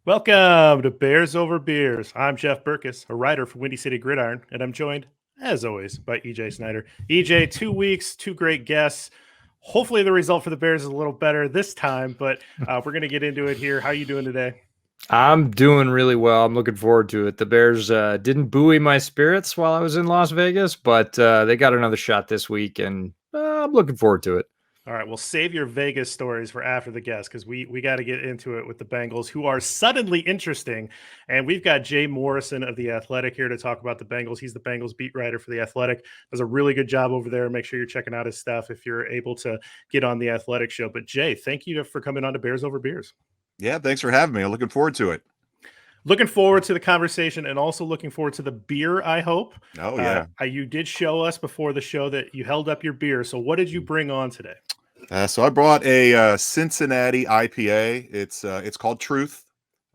Welcome to Bears Over Beers. I'm Jeff Burkus, a writer for Windy City Gridiron, and I'm joined, as always, by EJ Snyder. EJ, 2 weeks, two great guests. Hopefully, the result for the Bears is a little better this time, but we're going to get into it here. How you doing today? I'm doing really well. I'm looking forward to it. The Bears didn't buoy my spirits while I was in Las Vegas, but they got another shot this week, and I'm looking forward to it. All right, we'll save your Vegas stories for after the guest because we got to get into it with the Bengals, who are suddenly interesting. And we've got Jay Morrison of The Athletic here to talk about the Bengals. He's the Bengals beat writer for The Athletic. Does a really good job over there. Make sure you're checking out his stuff if you're able to get on The Athletic show. But Jay, thank you for coming on to Bears Over Beers. Yeah, thanks for having me. I'm looking forward to it. Looking forward to the conversation and also looking forward to the beer, I hope. Oh, yeah. You did show us before the show that you held up your beer. So what did you bring on today? So I brought a Cincinnati IPA. It's called Truth.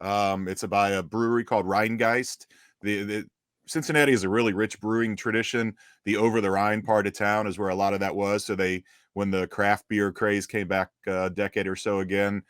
It's by a brewery called Rheingeist. The Cincinnati is a really rich brewing tradition. The over the Rhine part of town is where a lot of that was. So when the craft beer craze came back a decade or so again,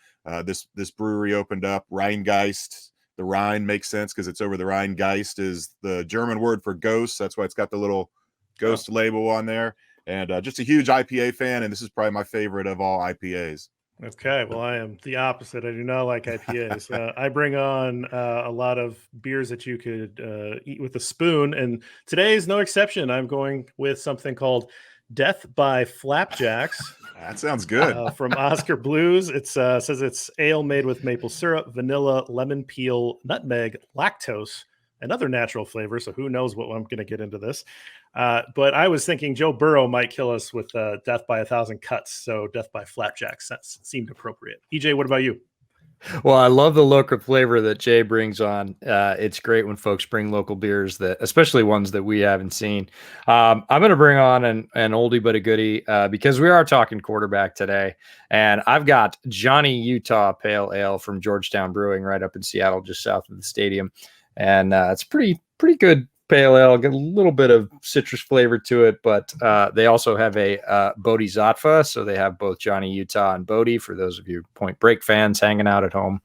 this brewery opened up. Rheingeist. The Rhine makes sense because it's over the Rhine. Geist is the German word for ghost. That's why it's got the little ghost label on there. And just a huge IPA fan, and this is probably my favorite of all IPAs. Okay, well, I am the opposite. I do not like IPAs. I bring on a lot of beers that you could eat with a spoon, and today is no exception. I'm going with something called Death by Flapjacks. That sounds good. From Oscar Blues. It says it's ale made with maple syrup, vanilla, lemon peel, nutmeg, lactose, and other natural flavors. So who knows what I'm going to get into this. But I was thinking Joe Burrow might kill us with Death by 1,000 Cuts. So Death by Flapjacks seemed appropriate. EJ, what about you? Well, I love the local flavor that Jay brings on. It's great when folks bring local beers, especially ones that we haven't seen. I'm going to bring on an oldie but a goodie because we are talking quarterback today, and I've got Johnny Utah Pale Ale from Georgetown Brewing right up in Seattle, just south of the stadium, and it's pretty good pale ale, get a little bit of citrus flavor to it, but they also have a Bodhisattva, so they have both Johnny Utah and Bodhi for those of you Point Break fans hanging out at home.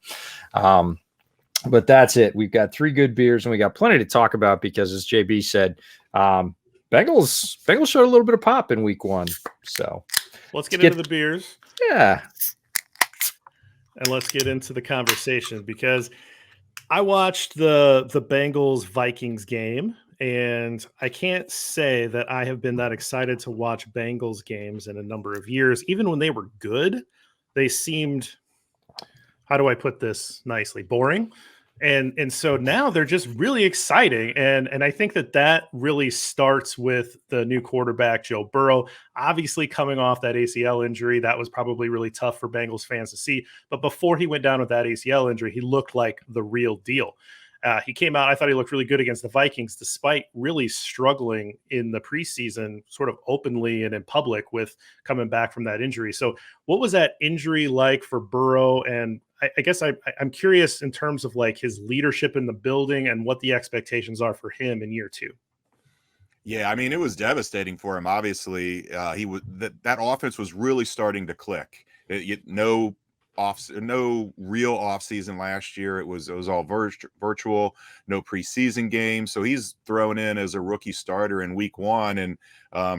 But that's it. We've got three good beers, and we got plenty to talk about because, as JB said, Bengals showed a little bit of pop in week one. So let's get into the beers. Yeah. And let's get into the conversation because I watched the Bengals Vikings game, and I can't say that I have been that excited to watch Bengals games in a number of years. Even when they were good, they seemed, how do I put this nicely, boring. And so now they're just really exciting. And I think that really starts with the new quarterback, Joe Burrow, obviously coming off that ACL injury. That was probably really tough for Bengals fans to see. But before he went down with that ACL injury, he looked like the real deal. He came out, I thought he looked really good against the Vikings, despite really struggling in the preseason, sort of openly and in public with coming back from that injury. So what was that injury like for Burrow? And I guess I'm curious in terms of like his leadership in the building and what the expectations are for him in year two. Yeah, I mean, it was devastating for him. Obviously, that offense was really starting to click. No real off season last year. It was all virtual, no preseason games. So he's thrown in as a rookie starter in week one, and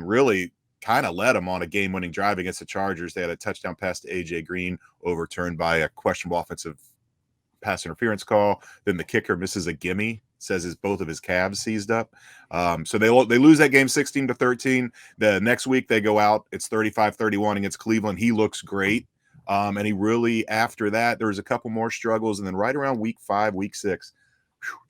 really kind of led them on a game-winning drive against the Chargers. They had a touchdown pass to AJ Green overturned by a questionable offensive pass interference call. Then the kicker misses a gimme, says both of his calves seized up. So they lose that game 16-13. The next week they go out, it's 35-31 against Cleveland. He looks great. And he really, after that, there was a couple more struggles. And then right around week 5, week 6,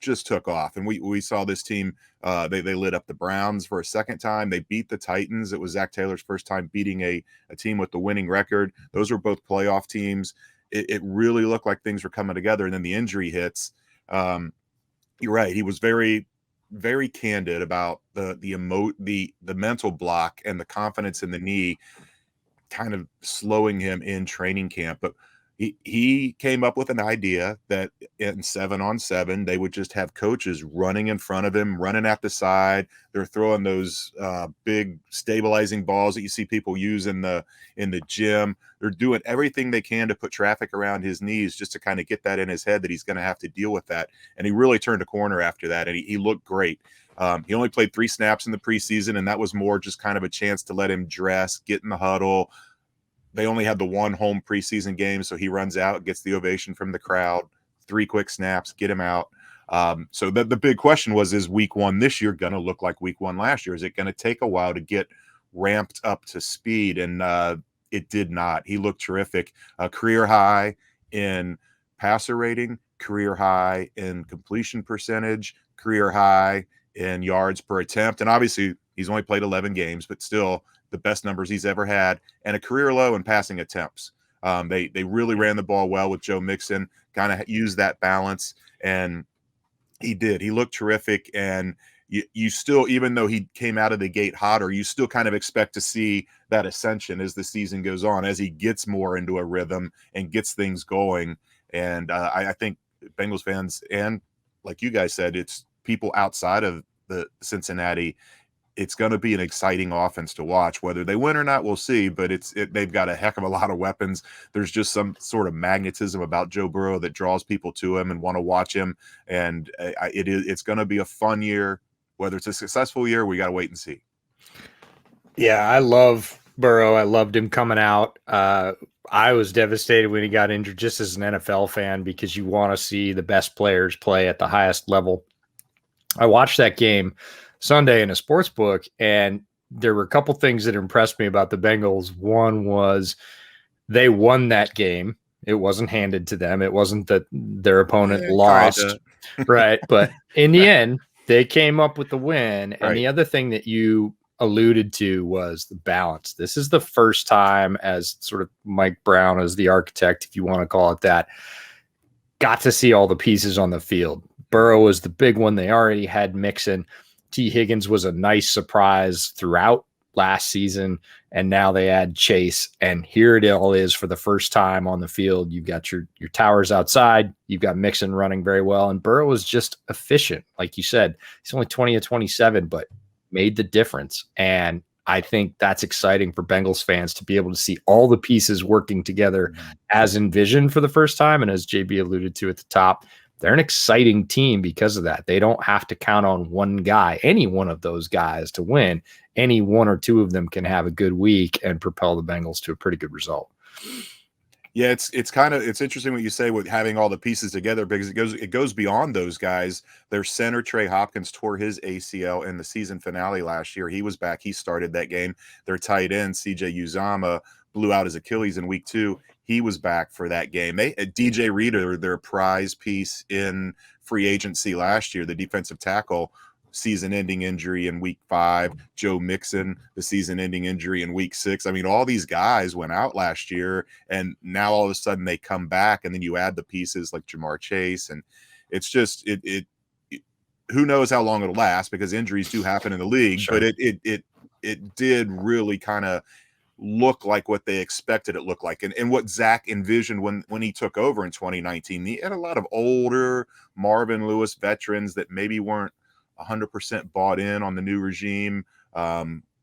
just took off. And we saw this team, they lit up the Browns for a second time. They beat the Titans. It was Zach Taylor's first time beating a team with the winning record. Those were both playoff teams. It really looked like things were coming together. And then the injury hits. You're right. He was very, very candid about the mental block and the confidence in the knee kind of slowing him in training camp. But He came up with an idea that in 7-on-7 they would just have coaches running in front of him, running at the side. They're throwing those big stabilizing balls that you see people use in the gym. They're doing everything they can to put traffic around his knees just to kind of get that in his head that he's going to have to deal with that. And he really turned a corner after that, and he looked great. He only played 3 snaps in the preseason, and that was more just kind of a chance to let him dress, get in the huddle. They only had the 1 home preseason game, so he runs out, gets the ovation from the crowd, 3 quick snaps, get him out. So the big question was, is week 1 this year going to look like week 1 last year? Is it going to take a while to get ramped up to speed? And it did not. He looked terrific. Career high in passer rating, career high in completion percentage, career high in yards per attempt. And obviously he's only played 11 games, but still the best numbers he's ever had, and a career low in passing attempts. They really ran the ball well with Joe Mixon, kind of used that balance, and he did. He looked terrific, and you still, even though he came out of the gate hotter, you still kind of expect to see that ascension as the season goes on, as he gets more into a rhythm and gets things going. And I think Bengals fans, and like you guys said, it's people outside of the Cincinnati, it's going to be an exciting offense to watch. Whether they win or not, we'll see, but they've got a heck of a lot of weapons. There's just some sort of magnetism about Joe Burrow that draws people to him and want to watch him. And it's going to be a fun year. Whether it's a successful year, we got to wait and see. Yeah, I love Burrow. I loved him coming out. I was devastated when he got injured, just as an NFL fan, because you want to see the best players play at the highest level. I watched that game Sunday in a sports book, and there were a couple things that impressed me about the Bengals. One was they won that game. It wasn't handed to them. It wasn't that their opponent lost, right? But in the end, they came up with the win. And the other thing that you alluded to was the balance. This is the first time, as sort of Mike Brown as the architect, if you want to call it that, got to see all the pieces on the field. Burrow was the big one. They already had Mixon. T. Higgins was a nice surprise throughout last season, and now they add Chase, and here it all is for the first time on the field. You've got your towers outside. You've got Mixon running very well, and Burrow was just efficient. Like you said, he's only 20 of 27, but made the difference. And I think that's exciting for Bengals fans to be able to see all the pieces working together as envisioned for the first time. And as JB alluded to at the top, they're an exciting team because of that. They don't have to count on one guy, any one of those guys, to win. Any one or two of them can have a good week and propel the Bengals to a pretty good result. Yeah, it's interesting what you say with having all the pieces together, because it goes beyond those guys. Their center Trey Hopkins tore his ACL in the season finale last year. He was back. He started that game. Their tight end CJ Uzomah blew out his Achilles in week 2. He was back for that game. DJ Reader, their prize piece in free agency last year, the defensive tackle, season-ending injury in week 5. Joe Mixon, the season-ending injury in week 6. I mean, all these guys went out last year, and now all of a sudden they come back, and then you add the pieces like Jamar Chase, and it's just who knows how long it'll last, because injuries do happen in the league. Sure. But it did really kind of look like what they expected it looked like, and what Zach envisioned when he took over in 2019. He had a lot of older Marvin Lewis veterans that maybe weren't 100% bought in on the new regime,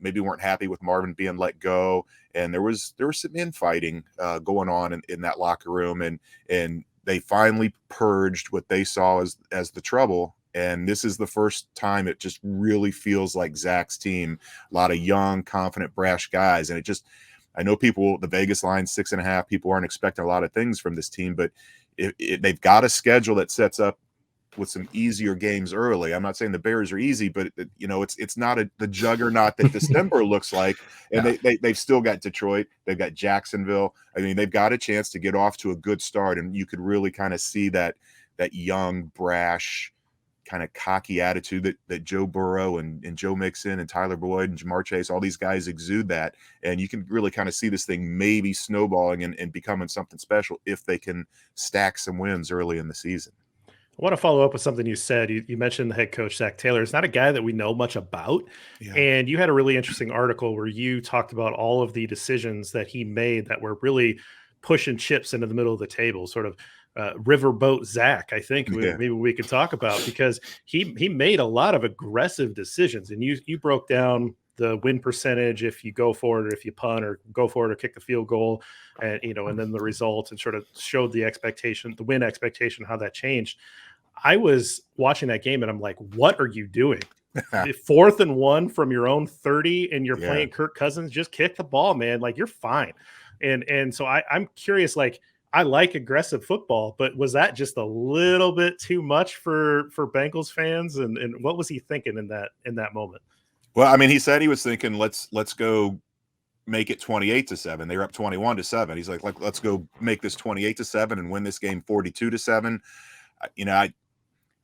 maybe weren't happy with Marvin being let go, and there was some infighting going on in that locker room, and they finally purged what they saw as the trouble. And this is the first time it just really feels like Zach's team. A lot of young, confident, brash guys. And I know people, the Vegas line 6.5, people aren't expecting a lot of things from this team, but they've got a schedule that sets up with some easier games early. I'm not saying the Bears are easy, but it's not the juggernaut that December looks like. And they've still got Detroit. They've got Jacksonville. I mean, they've got a chance to get off to a good start. And you could really kind of see that young, brash, kind of cocky attitude that Joe Burrow and Joe Mixon and Tyler Boyd and Jamar Chase, all these guys exude that. And you can really kind of see this thing maybe snowballing and becoming something special if they can stack some wins early in the season. I want to follow up with something you said. You mentioned the head coach, Zach Taylor. It's not a guy that we know much about. Yeah. And you had a really interesting article where you talked about all of the decisions that he made that were really pushing chips into the middle of the table, sort of riverboat Zach, I think maybe we could talk about, because he made a lot of aggressive decisions. And you broke down the win percentage if you go for it, or if you punt, or go for it, or kick the field goal, and and then the results, and sort of showed the expectation, the win expectation, how that changed. I was watching that game and I'm like, what are you doing? The 4th and 1 from your own 30, and you're playing Kirk Cousins. Just kick the ball, man. Like, you're fine. And so I'm curious, like, I like aggressive football, but was that just a little bit too much for Bengals fans? And what was he thinking in that moment? Well, I mean, he said he was thinking, let's go make it 28-7. They were up 21-7. He's like, let's go make this 28-7 and win this game 42-7.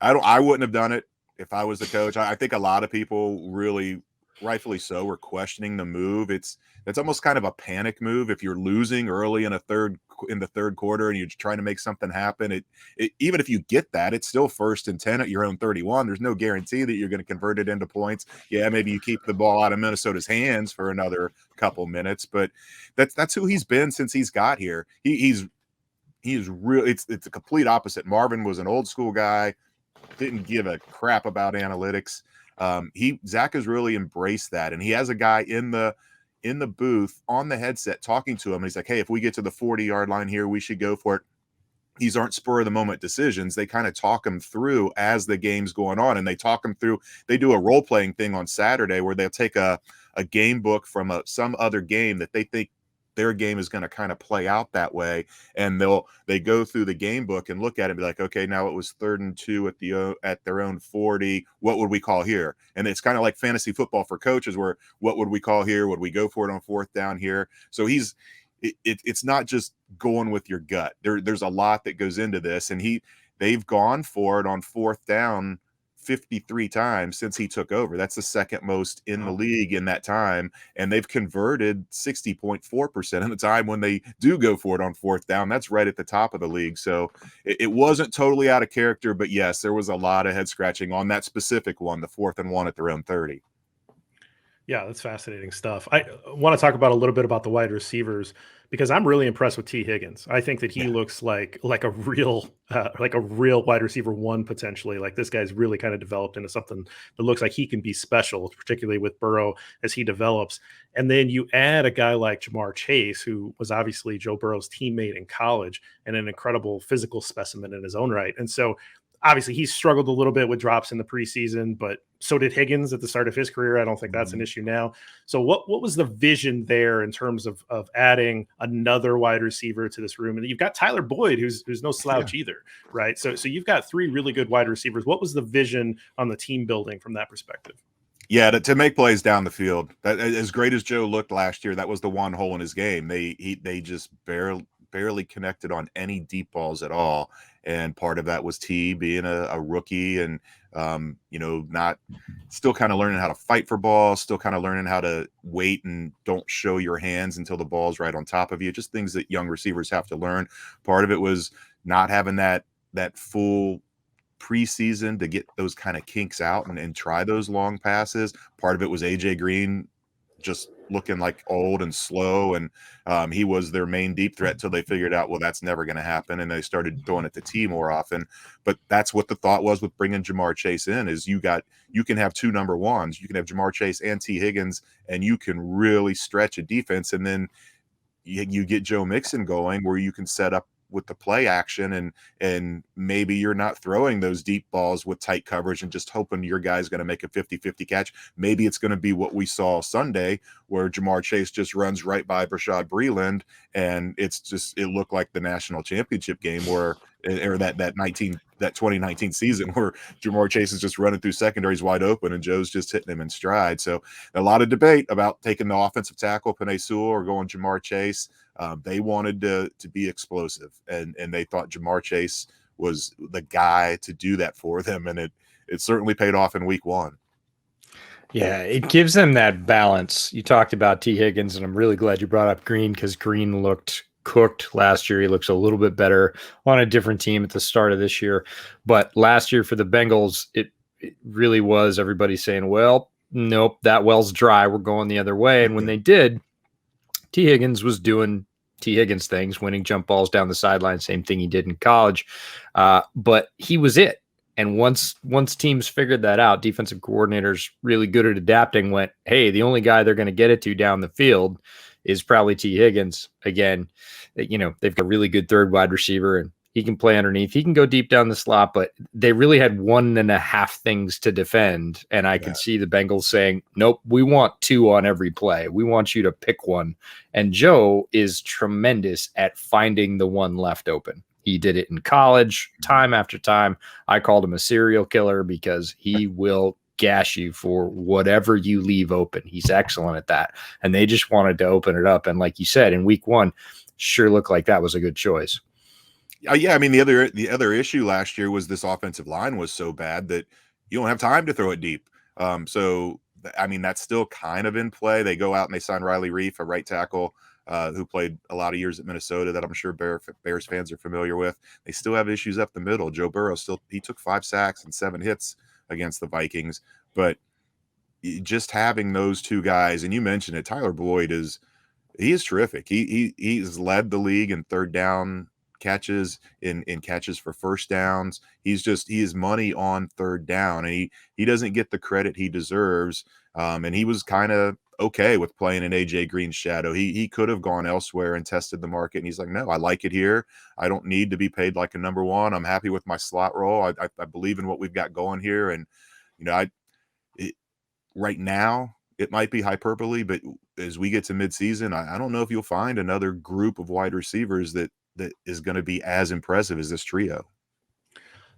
I wouldn't have done it if I was the coach. I think a lot of people, really rightfully so, were questioning the move. It's almost kind of a panic move if you're losing early in the third quarter and you're trying to make something happen. Even if you get that, it's still 1st and 10 at your own 31. There's no guarantee that you're going to convert it into points. Yeah, maybe you keep the ball out of Minnesota's hands for another couple minutes, but that's who he's been since he's got here. He's real. It's a complete opposite. Marvin was an old school guy, didn't give a crap about analytics. Zach has really embraced that, and he has a guy in the booth on the headset talking to him. And he's like, hey, if we get to the 40-yard line here, we should go for it. These aren't spur of the moment decisions. They kind of talk them through as the game's going on, and they talk them through. They do a role playing thing on Saturday where they'll take a game book from some other game that they think their game is going to kind of play out that way, and they go through the game book and look at it and be like, okay, now it was 3rd and 2 at their own 40. What would we call here? And it's kind of like fantasy football for coaches, where what would we call here? Would we go for it on 4th down here? So it's not just going with your gut. There's a lot that goes into this, and they've gone for it on 4th down 53 times since he took over. That's the 2nd most in the league in that time, and they've converted 60.4% of the time when they do go for it on 4th down. That's right at the top of the league. So it wasn't totally out of character, but yes, there was a lot of head scratching on that specific one, the 4th and 1 at their own 30. Yeah, that's fascinating stuff. I want to talk about a little bit about the wide receivers, because I'm really impressed with T. Higgins. I think that he looks like a real wide receiver one potentially. Like, this guy's really kind of developed into something that looks like he can be special, particularly with Burrow as he develops. And then you add a guy like Jamar Chase, who was obviously Joe Burrow's teammate in college and an incredible physical specimen in his own right. And so obviously he's struggled a little bit with drops in the preseason, but so did Higgins at the start of his career. I don't think that's an issue now. So what was the vision there in terms of adding another wide receiver to this room? And you've got Tyler Boyd, who's no slouch either, right? So you've got 3 really good wide receivers. What was the vision on the team building from that perspective? Yeah, to make plays down the field. That, as great as Joe looked last year, that was the one hole in his game. They just barely connected on any deep balls at all. And part of that was T being a rookie and, not still kind of learning how to fight for balls, still kind of learning how to wait and don't show your hands until the ball's right on top of you. Just things that young receivers have to learn. Part of it was not having that full preseason to get those kind of kinks out and try those long passes. Part of it was AJ Green just looking like old and slow, and he was their main deep threat until they figured out, well, that's never going to happen, and they started throwing it to T more often. But that's what the thought was with bringing Jamar Chase in, is you can have 2 number ones. You can have Jamar Chase and T Higgins, and you can really stretch a defense, and then you get Joe Mixon going where you can set up with the play action, and maybe you're not throwing those deep balls with tight coverage and just hoping your guy's going to make a 50-50 catch. Maybe it's going to be what we saw Sunday, where Jamar Chase just runs right by Brashad Breeland, and it looked like the national championship game or that 2019 season where Jamar Chase is just running through secondaries wide open and Joe's just hitting him in stride. So a lot of debate about taking the offensive tackle Penei Sewell or going Jamar Chase. They wanted to be explosive, and they thought Jamar Chase was the guy to do that for them, and it certainly paid off in week 1. Yeah, it gives them that balance. You talked about T. Higgins, and I'm really glad you brought up Green, because Green looked cooked last year. He looks a little bit better on a different team at the start of this year. But last year for the Bengals, it really was everybody saying, well, nope, that well's dry. We're going the other way. And when they did, T. Higgins was doing T. Higgins things, winning jump balls down the sideline, same thing he did in college. But he was it. And once teams figured that out, defensive coordinators really good at adapting went, hey, the only guy they're going to get it to down the field is probably T. Higgins. Again, they've got a really good third wide receiver, and he can play underneath. He can go deep down the slot, but they really had 1.5 things to defend. And I could see the Bengals saying, nope, we want 2 on every play. We want you to pick one. And Joe is tremendous at finding the one left open. He did it in college time after time. I called him a serial killer because he will gash you for whatever you leave open. He's excellent at that. And they just wanted to open it up. And like you said, in week 1, sure looked like that was a good choice. Yeah, I mean, the other issue last year was this offensive line was so bad that you don't have time to throw it deep. So, I mean, that's still kind of in play. They go out and they sign Riley Reif, a right tackle, who played a lot of years at Minnesota that I'm sure Bears fans are familiar with. They still have issues up the middle. Joe Burrow he took 5 sacks and 7 hits against the Vikings. But just having those 2 guys, and you mentioned it, Tyler Boyd is terrific. He's led the league in third down catches, in catches for first downs. He is money on third down, and he doesn't get the credit he deserves. And he was kind of okay with playing in AJ Green's shadow. He could have gone elsewhere and tested the market, and he's like, no, I like it here. I don't need to be paid like a number 1. I'm happy with my slot role. I believe in what we've got going here, and right now it might be hyperbole, but as we get to midseason, I don't know if you'll find another group of wide receivers that is going to be as impressive as this trio.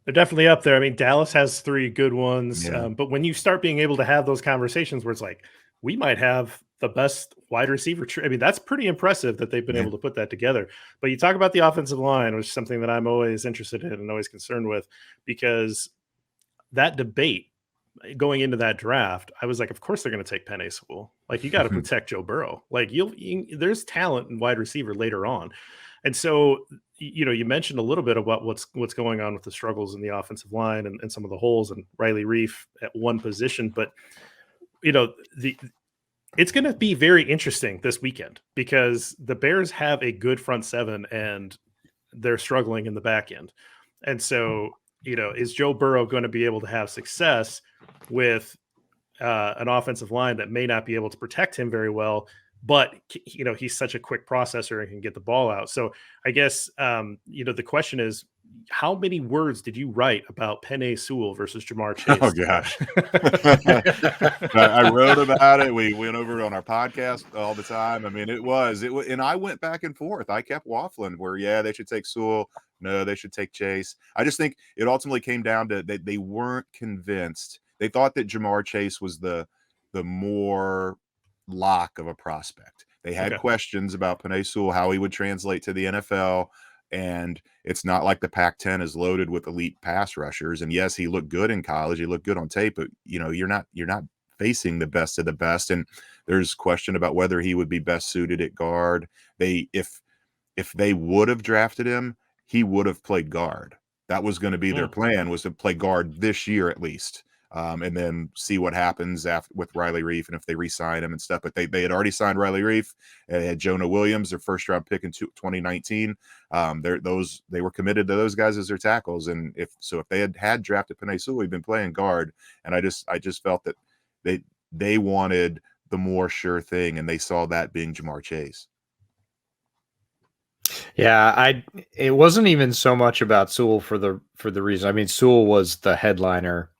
They're definitely up there. I mean, Dallas has 3 good ones, Yeah. but when you start being able to have those conversations where it's like, we might have the best wide receiver I mean, that's pretty impressive that they've been able to put that together. But you talk about the offensive line, which is something that I'm always interested in and always concerned with, because that debate going into that draft, I was like, of course they're going to take Penei Sewell. Like, you got to protect Joe Burrow. Like, there's talent in wide receiver later on. And so, you mentioned a little bit about what's going on with the struggles in the offensive line and some of the holes, and Riley Reif at one position. But, it's going to be very interesting this weekend because the Bears have a good front 7 and they're struggling in the back end. And so, is Joe Burrow going to be able to have success with an offensive line that may not be able to protect him very well, but he's such a quick processor and can get the ball out. So I guess the question is, how many words did you write about Penei Sewell versus Jamar Chase? Oh gosh, I wrote about it. We went over it on our podcast all the time. I mean, it was, and I went back and forth. I kept waffling where, they should take Sewell. No, they should take Chase. I just think it ultimately came down to that they weren't convinced. They thought that Jamar Chase was the more lock of a prospect. They had questions about Penei Sewell, how he would translate to the NFL. And it's not like the Pac-10 is loaded with elite pass rushers. And yes, he looked good in college. He looked good on tape, but you're not facing the best of the best. And there's question about whether he would be best suited at guard. If they would have drafted him, he would have played guard. That was going to be their plan, was to play guard this year at least. And then see what happens with Riley Reif and if they re-sign him and stuff. But they had already signed Riley Reif. They had Jonah Williams, their first-round pick in 2019. They were committed to those guys as their tackles. And if they had drafted Penei Sewell, he'd been playing guard. And I just felt that they wanted the more sure thing, and they saw that being Jamar Chase. Yeah, it wasn't even so much about Sewell for the reason. I mean, Sewell was the headliner.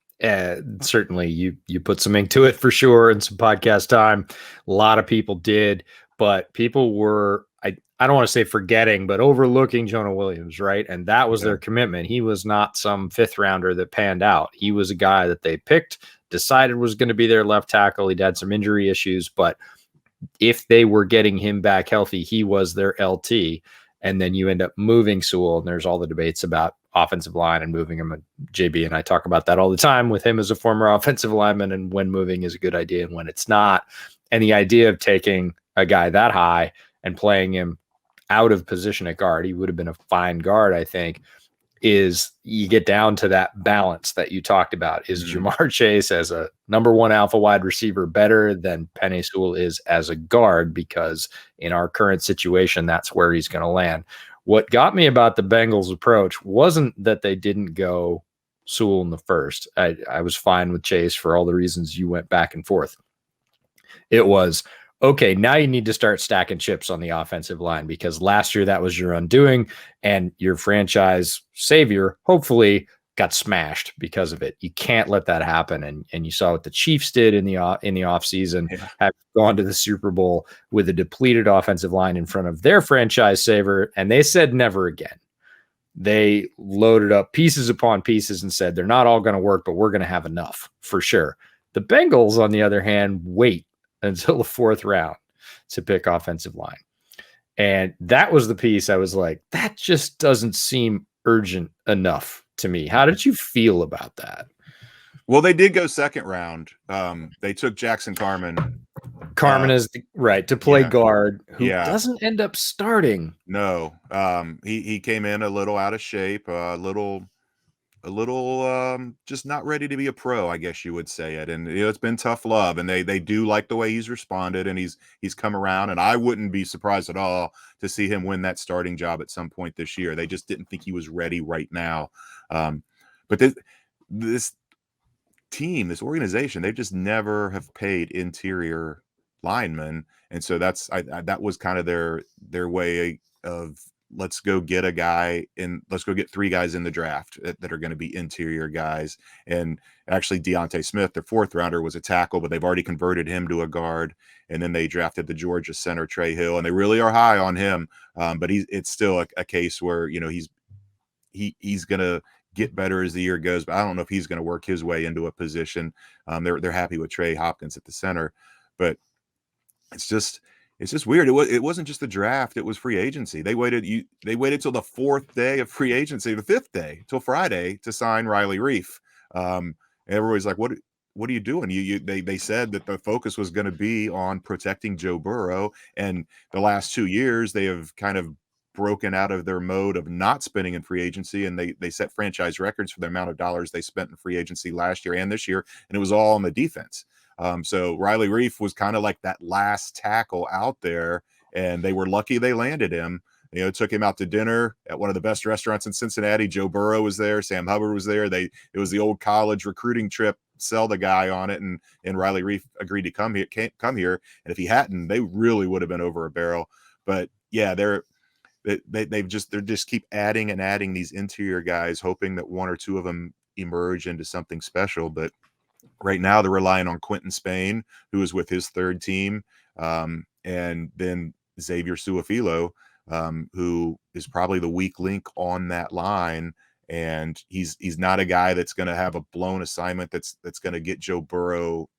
Certainly you put some ink to it for sure, and some podcast time. A lot of people did, but people were, I don't want to say forgetting, but overlooking Jonah Williams, right? And that was their commitment. He was not some 5th rounder that panned out. He was a guy that they picked, decided was going to be their left tackle. He'd had some injury issues, but if they were getting him back healthy, he was their LT. And then you end up moving Sewell, and there's all the debates about offensive line and moving him. And JB and I talk about that all the time with him as a former offensive lineman, and when moving is a good idea and when it's not. And the idea of taking a guy that high and playing him out of position at guard, he would have been a fine guard, I think, is you get down to that balance that you talked about. Is Jamar Chase as a number one alpha wide receiver better than Penei Sewell is as a guard, because in our current situation, that's where he's going to land. What got me about the Bengals approach wasn't that they didn't go Sewell in the first. I was fine with Chase for all the reasons you went back and forth. It was, okay, now you need to start stacking chips on the offensive line, because last year that was your undoing, and your franchise savior hopefully got smashed because of it. You can't let that happen. And you saw what the Chiefs did in the offseason, have gone to the Super Bowl with a depleted offensive line in front of their franchise savior, and they said never again. They loaded up pieces upon pieces and said they're not all going to work, but we're going to have enough for sure. The Bengals, on the other hand, wait until the fourth round to pick offensive line. And that was the piece I was like, that just doesn't seem urgent enough to me. How did you feel about that? Well, they did go second round. They took Jackson Carman. Carman is right to play guard, who doesn't end up starting. No, he came in a little out of shape, a little just not ready to be a pro, I guess you would say it. And it's been tough love, and they do like the way he's responded, and he's come around. And I wouldn't be surprised at all to see him win that starting job at some point this year. They just didn't think he was ready right now. But this team, this organization, they just never have paid interior linemen, and so that was kind of their way of, let's go get a guy and let's go get three guys in the draft that are going to be interior guys. And actually Deontay Smith, their fourth rounder, was a tackle, but they've already converted him to a guard. And then they drafted the Georgia center Trey Hill, and they really are high on him. But it's still a case where, he's going to get better as the year goes, but I don't know if he's going to work his way into a position. They're happy with Trey Hopkins at the center, but it's just weird. It wasn't just the draft; it was free agency. They waited till the fourth day of free agency, the fifth day, till Friday, to sign Riley Reif. Everybody's like, "What are you doing?" They said that the focus was going to be on protecting Joe Burrow, and the last 2 years they have kind of broken out of their mode of not spending in free agency, and they set franchise records for the amount of dollars they spent in free agency last year and this year, and it was all on the defense. So Riley Reif was kind of like that last tackle out there, and they were lucky they landed him. Took him out to dinner at one of the best restaurants in Cincinnati. Joe Burrow was there. Sam Hubbard was there. It was the old college recruiting trip, sell the guy on it, and Riley Reif agreed to come here. And if he hadn't, they really would have been over a barrel. But yeah, they just keep adding and adding these interior guys, hoping that one or two of them emerge into something special. But right now they're relying on Quentin Spain, who is with his third team, and then Xavier Suafilo, who is probably the weak link on that line. And he's not a guy that's going to have a blown assignment that's going to get Joe Burrow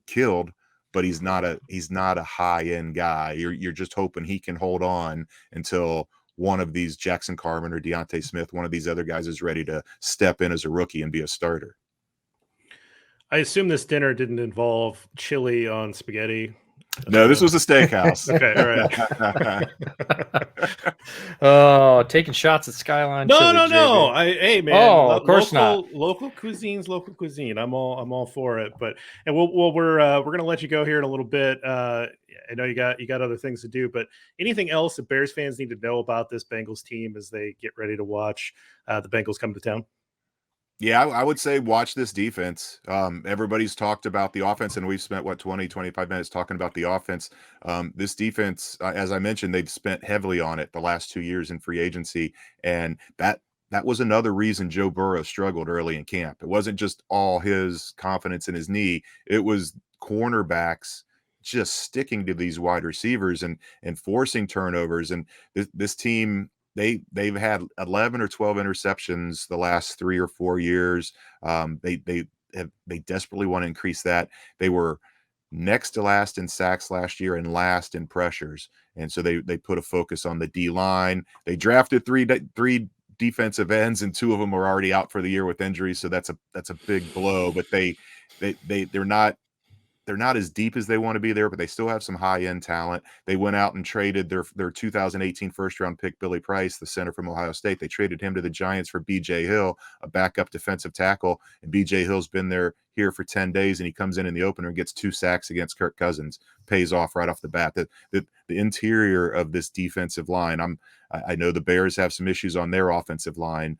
killed, but he's not a high end guy. You're just hoping he can hold on until one of these, Jackson Carman or Deontay Smith, one of these other guys, is ready to step in as a rookie and be a starter. I assume this dinner didn't involve chili on spaghetti. No, this was a steakhouse. Okay, all right. Oh, taking shots at Skyline. No. Chili, Hey, man. Oh, of course not. Local cuisine's local cuisine. I'm all for it. But we're gonna let you go here in a little bit. I know you got other things to do, but anything else that Bears fans need to know about this Bengals team as they get ready to watch the Bengals come to town? Yeah, I would say watch this defense. Everybody's talked about the offense, and we've spent 25 minutes talking about the offense. This defense, as I mentioned, they've spent heavily on it the last 2 years in free agency, and that was another reason Joe Burrow struggled early in camp. It wasn't just all his confidence in his knee; it was cornerbacks just sticking to these wide receivers and forcing turnovers. And this team, they've had 11 or 12 interceptions the last 3 or 4 years. They desperately want to increase that. They were next to last in sacks last year and last in pressures, and so they put a focus on the D line. They drafted three defensive ends, and 2 of them are already out for the year with injuries, so that's a big blow. But they're not they're not as deep as they want to be there, but they still have some high-end talent. They went out and traded their 2018 first-round pick, Billy Price, the center from Ohio State. They traded him to the Giants for B.J. Hill, a backup defensive tackle, and B.J. Hill's been here for 10 days, and he comes in the opener and gets 2 sacks against Kirk Cousins. Pays off right off the bat. The interior of this defensive line, I know the Bears have some issues on their offensive line.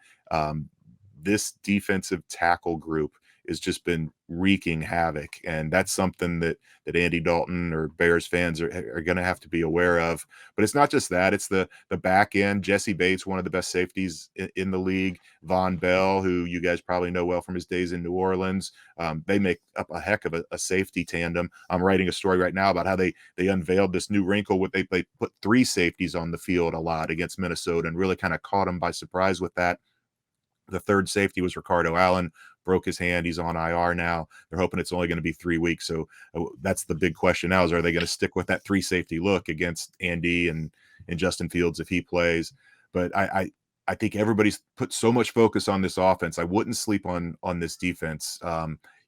This defensive tackle group has just been wreaking havoc, and that's something that Andy Dalton or Bears fans are going to have to be aware of. But it's not just that; it's the back end. Jesse Bates, one of the best safeties in the league. Von Bell, who you guys probably know well from his days in New Orleans, they make up a heck of a safety tandem. I'm writing a story right now about how they unveiled this new wrinkle with they put 3 safeties on the field a lot against Minnesota and really kind of caught them by surprise with that. The third safety was Ricardo Allen, broke his hand. He's on IR now. They're hoping it's only going to be 3 weeks. So that's the big question now is, are they going to stick with that 3 safety look against Andy and Justin Fields if he plays? But I think everybody's put so much focus on this offense. I wouldn't sleep on this defense.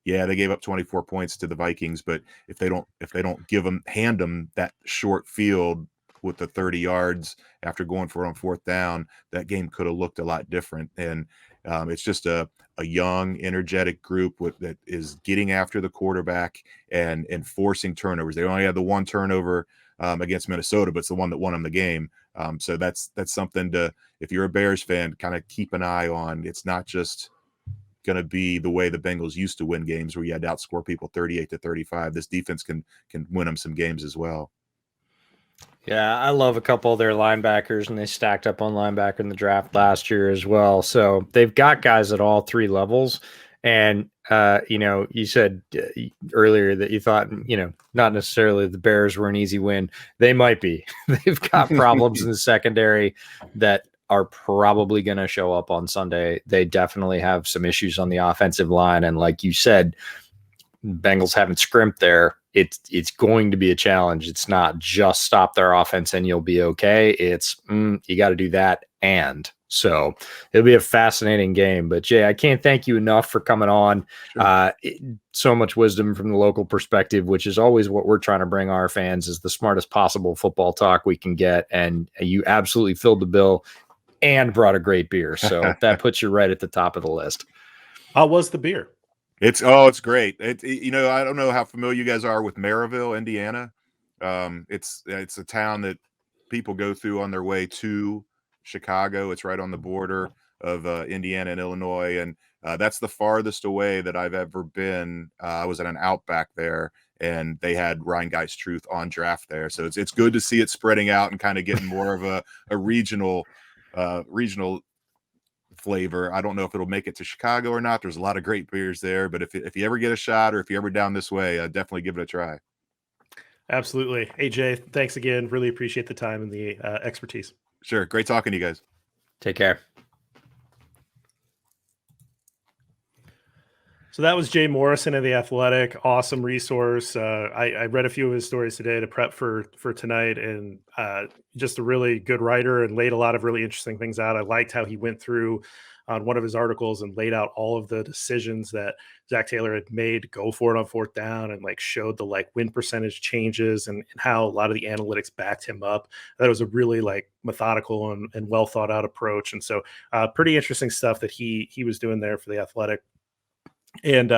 Yeah, they gave up 24 points to the Vikings, but if they don't hand them that short field with the 30 yards after going for it on 4th down, that game could have looked a lot different. And it's just a young, energetic group that is getting after the quarterback and forcing turnovers. They only had the 1 turnover against Minnesota, but it's the one that won them the game. So that's something to, if you're a Bears fan, kind of keep an eye on. It's not just going to be the way the Bengals used to win games where you had to outscore people 38-35. This defense can win them some games as well. Yeah, I love a couple of their linebackers, and they stacked up on linebacker in the draft last year as well. So they've got guys at all 3 levels. And, you said earlier that you thought, not necessarily the Bears were an easy win. They might be. They've got problems in the secondary that are probably going to show up on Sunday. They definitely have some issues on the offensive line. And like you said, Bengals haven't scrimped there. It's going to be a challenge. It's not just stop their offense and you'll be okay. It's you got to do that. And so it'll be a fascinating game. But Jay, I can't thank you enough for coming on. Sure. So much wisdom from the local perspective, which is always what we're trying to bring our fans, is the smartest possible football talk we can get. And you absolutely filled the bill and brought a great beer. So that puts you right at the top of the list. How was the beer? It's great. I don't know how familiar you guys are with Maryville, Indiana. It's a town that people go through on their way to Chicago. It's right on the border of Indiana and Illinois, and that's the farthest away that I've ever been. I was at an Outback there, and they had Rhinegeist Truth on draft there. So it's good to see it spreading out and kind of getting more of a regional flavor. I don't know if it'll make it to Chicago or not. There's a lot of great beers there, but if you ever get a shot or if you're ever down this way, definitely give it a try. Absolutely. AJ, thanks again. Really appreciate the time and the expertise. Sure. Great talking to you guys. Take care. So that was Jay Morrison of The Athletic. Awesome resource. I read a few of his stories today to prep for tonight, and just a really good writer and laid a lot of really interesting things out. I liked how he went through on one of his articles and laid out all of the decisions that Zach Taylor had made to go for it on 4th down, and showed the win percentage changes and how a lot of the analytics backed him up. That was a really methodical and well thought out approach. And so pretty interesting stuff that he was doing there for The Athletic. And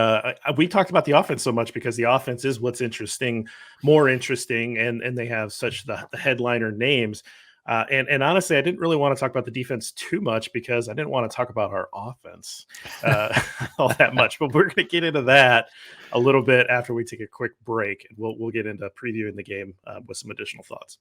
we talked about the offense so much because the offense is what's more interesting, and they have such the headliner names. And honestly, I didn't really want to talk about the defense too much because I didn't want to talk about our offense all that much. But we're going to get into that a little bit after we take a quick break. And we'll get into previewing the game with some additional thoughts.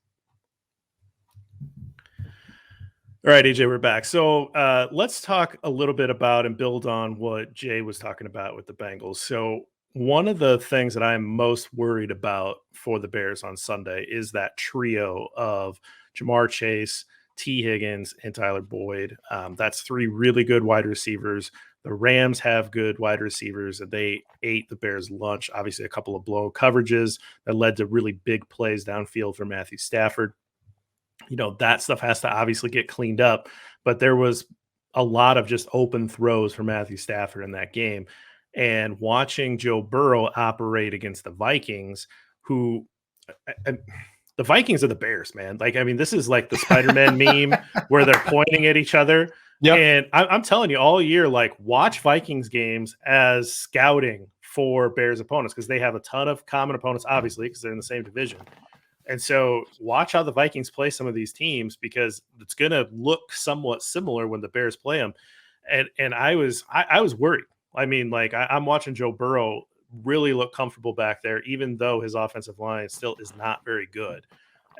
All right, AJ, we're back. So let's talk a little bit about and build on what Jay was talking about with the Bengals. So one of the things that I'm most worried about for the Bears on Sunday is that trio of Jamar Chase, T. Higgins, and Tyler Boyd. That's 3 really good wide receivers. The Rams have good wide receivers, and they ate the Bears' lunch. Obviously, a couple of blow coverages that led to really big plays downfield for Matthew Stafford. That stuff has to obviously get cleaned up, but there was a lot of just open throws for Matthew Stafford in that game. and watching Joe Burrow operate against the Vikings, who the Vikings are the Bears, man. Like, I mean, this is like the Spider-Man meme where they're pointing at each other. Yep. And I'm telling you all year, like, watch Vikings games as scouting for Bears opponents, because they have a ton of common opponents, obviously, because they're in the same division. And so watch how the Vikings play some of these teams, because it's going to look somewhat similar when the Bears play them. And I was worried. I mean, like, I'm watching Joe Burrow really look comfortable back there, even though his offensive line still is not very good.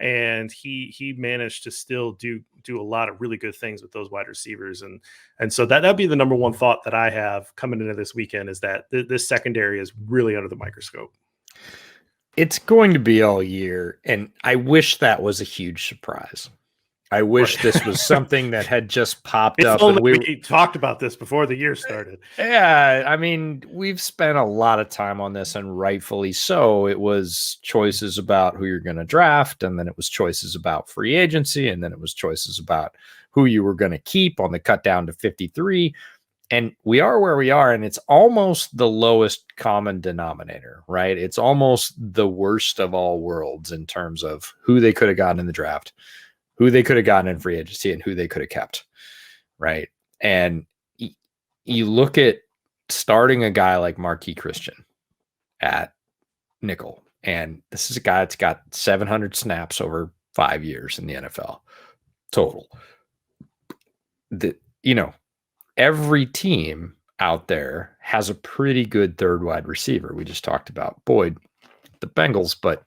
And he managed to still do a lot of really good things with those wide receivers. And so that'd be the number one thought that I have coming into this weekend, is that this secondary is really under the microscope. It's going to be all year, and I wish that was a huge surprise. I wish this was something that had just popped up. And we talked about this before the year started. Yeah, I mean, we've spent a lot of time on this, and rightfully so. It was choices about who you're going to draft, and then it was choices about free agency, and then it was choices about who you were going to keep on the cut down to 53. And we are where we are, and it's almost the lowest common denominator, right? It's almost the worst of all worlds in terms of who they could have gotten in the draft, who they could have gotten in free agency, and who they could have kept, right? And you look at starting a guy like Marquis Christian at nickel, and this is a guy that's got 700 snaps over 5 years in the NFL total. Every team out there has a pretty good third wide receiver. We just talked about Boyd, the Bengals, but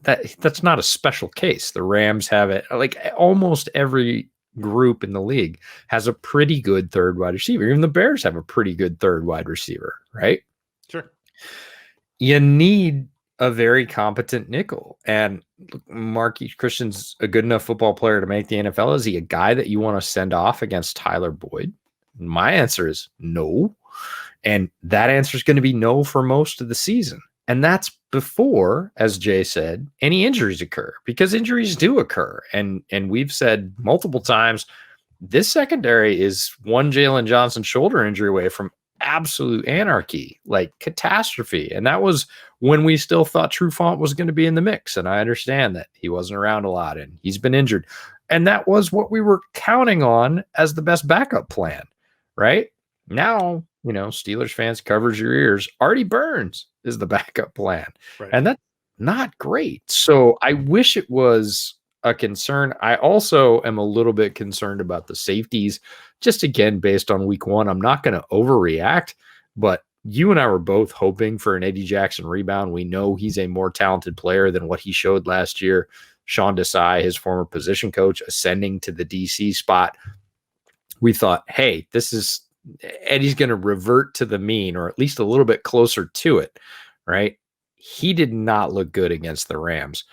that's not a special case. The Rams have it. Like, almost every group in the league has a pretty good third wide receiver. Even the Bears have a pretty good third wide receiver, right? Sure. You need a very competent nickel. And Marquis Christian's a good enough football player to make the NFL. Is he a guy that you want to send off against Tyler Boyd? My answer is no. And that answer is going to be no for most of the season. And that's before, as Jay said, any injuries occur, because injuries do occur. And we've said multiple times, this secondary is one Jalen Johnson shoulder injury away from absolute anarchy, like catastrophe. And that was when we still thought Trufant was going to be in the mix. And I understand that he wasn't around a lot and he's been injured. And that was what we were counting on as the best backup plan, right? Now, Steelers fans, covers your ears. Artie Burns is the backup plan. Right. And that's not great. So I wish it was a concern. I also am a little bit concerned about the safeties, just again, based on week one. I'm not going to overreact, but you and I were both hoping for an Eddie Jackson rebound. We know he's a more talented player than what he showed last year. Sean Desai, his former position coach, ascending to the DC spot. We thought, hey, Eddie's going to revert to the mean, or at least a little bit closer to it, right? He did not look good against the Rams.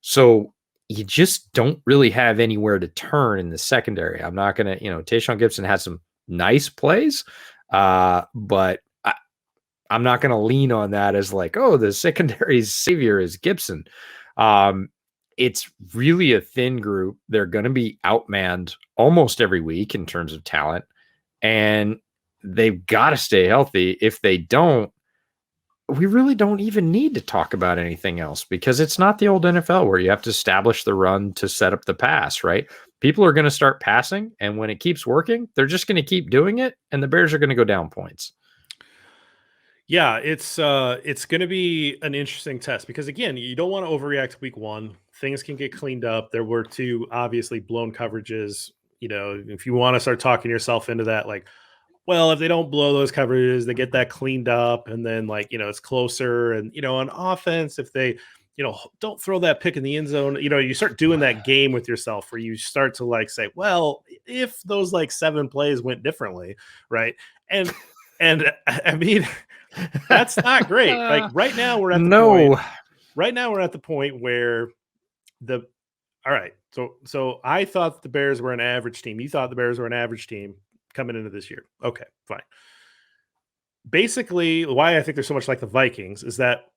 So you just don't really have anywhere to turn in the secondary. I'm not going to, Tayshaun Gibson had some nice plays, but I'm not going to lean on that as like, oh, the secondary's savior is Gibson. It's really a thin group. They're going to be outmanned almost every week in terms of talent, and they've got to stay healthy. If they don't, we really don't even need to talk about anything else, because it's not the old NFL where you have to establish the run to set up the pass, right? People are going to start passing, and when it keeps working, they're just going to keep doing it, and the Bears are going to go down points. Yeah, it's going to be an interesting test, because again, you don't want to overreact to week one. Things can get cleaned up. There were two obviously blown coverages. If you want to start talking yourself into that, like, well, if they don't blow those coverages, they get that cleaned up, and then it's closer. And on offense, if they don't throw that pick in the end zone, you start doing that game with yourself where you start to say, well, if those 7 plays went differently, right? And I mean, that's not great. Right now we're at the point. Right now we're at the point where all right. So I thought the Bears were an average team. You thought the Bears were an average team coming into this year. Okay, fine. Basically, why I think they're so much like the Vikings is that